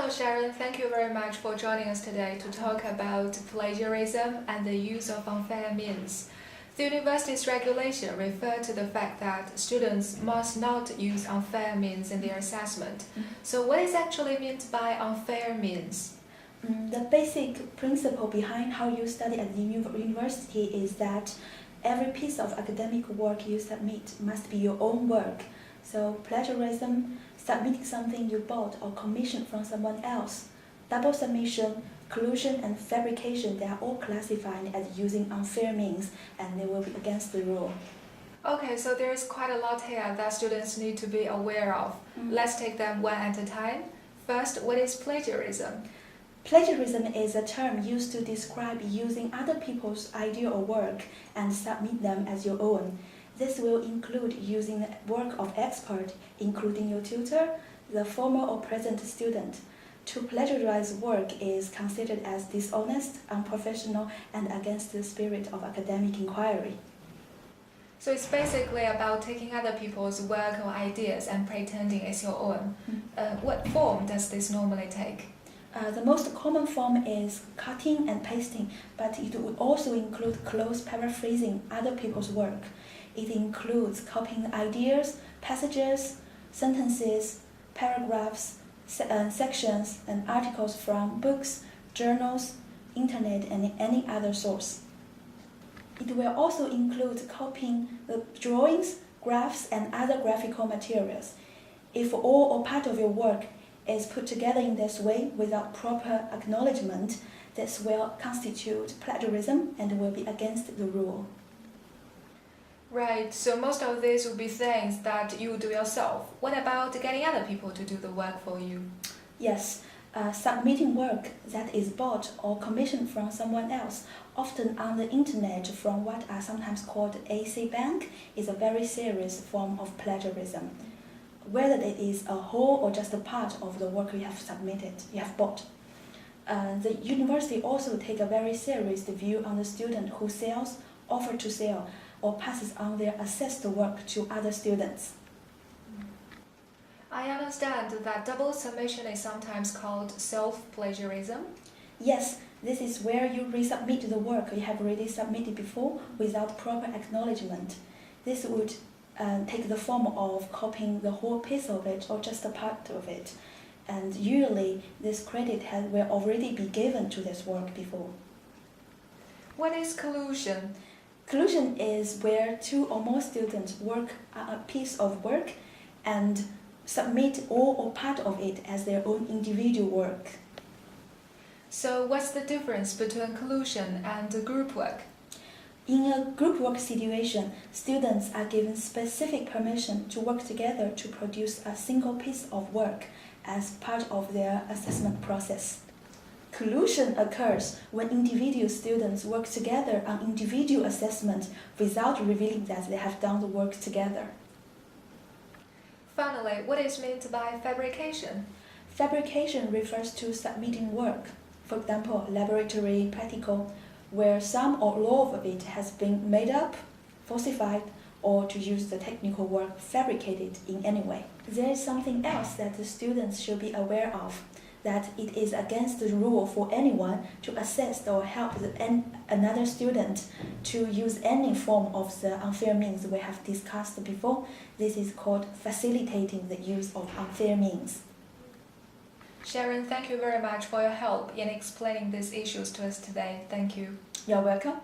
Hello Sharon, thank you very much for joining us today to talk about plagiarism and the use of unfair means. The university's regulation refers to the fact that students must not use unfair means in their assessment. So what is actually meant by unfair means? The basic principle behind how you study at the university is that every piece of academic work you submit must be your own work. So plagiarism, submitting something you bought or commissioned from someone else, double submission, collusion and fabrication, they are all classified as using unfair means and they will be against the rule. Okay, so there is quite a lot here that students need to be aware of. Let's take them one at a time. First, what is plagiarism? Plagiarism is a term used to describe using other people's idea or work and submit them as your own. This will include using the work of experts, including your tutor, the former or present student. To plagiarize work is considered as dishonest, unprofessional, and against the spirit of academic inquiry. So it's basically about taking other people's work or ideas and pretending it's your own. What form does this normally take? The most common form is cutting and pasting, but it would also include close paraphrasing other people's work. It includes copying ideas, passages, sentences, paragraphs, sections, and articles from books, journals, internet, and any other source. It will also include copying the drawings, graphs, and other graphical materials. If all or part of your work is put together in this way without proper acknowledgement, this will constitute plagiarism and will be against the rule. Right, so most of these will be things that you do yourself. What about getting other people to do the work for you? Yes, submitting work that is bought or commissioned from someone else, often on the internet from what are sometimes called AC bank, is a very serious form of plagiarism. Whether it is a whole or just a part of the work you have submitted, you have bought. The university also takes a very serious view on the student who sells, offers to sell, or passes on their assessed work to other students. I understand that double submission is sometimes called self-plagiarism. Yes, this is where you resubmit the work you have already submitted before without proper acknowledgement. This would take the form of copying the whole piece of it or just a part of it. And usually this credit will already be given to this work before. What is collusion? Collusion is where two or more students work on a piece of work and submit all or part of it as their own individual work. So what's the difference between collusion and group work? In a group work situation, students are given specific permission to work together to produce a single piece of work as part of their assessment process. Collusion occurs when individual students work together on individual assessment without revealing that they have done the work together. Finally, what is meant by fabrication? Fabrication refers to submitting work, for example, laboratory, practical, where some or all of it has been made up, falsified, or to use the technical work, fabricated in any way. There is something else that the students should be aware of, that it is against the rule for anyone to assess or help another student to use any form of the unfair means we have discussed before. This is called facilitating the use of unfair means. Sharon, thank you very much for your help in explaining these issues to us today. Thank you. You're welcome.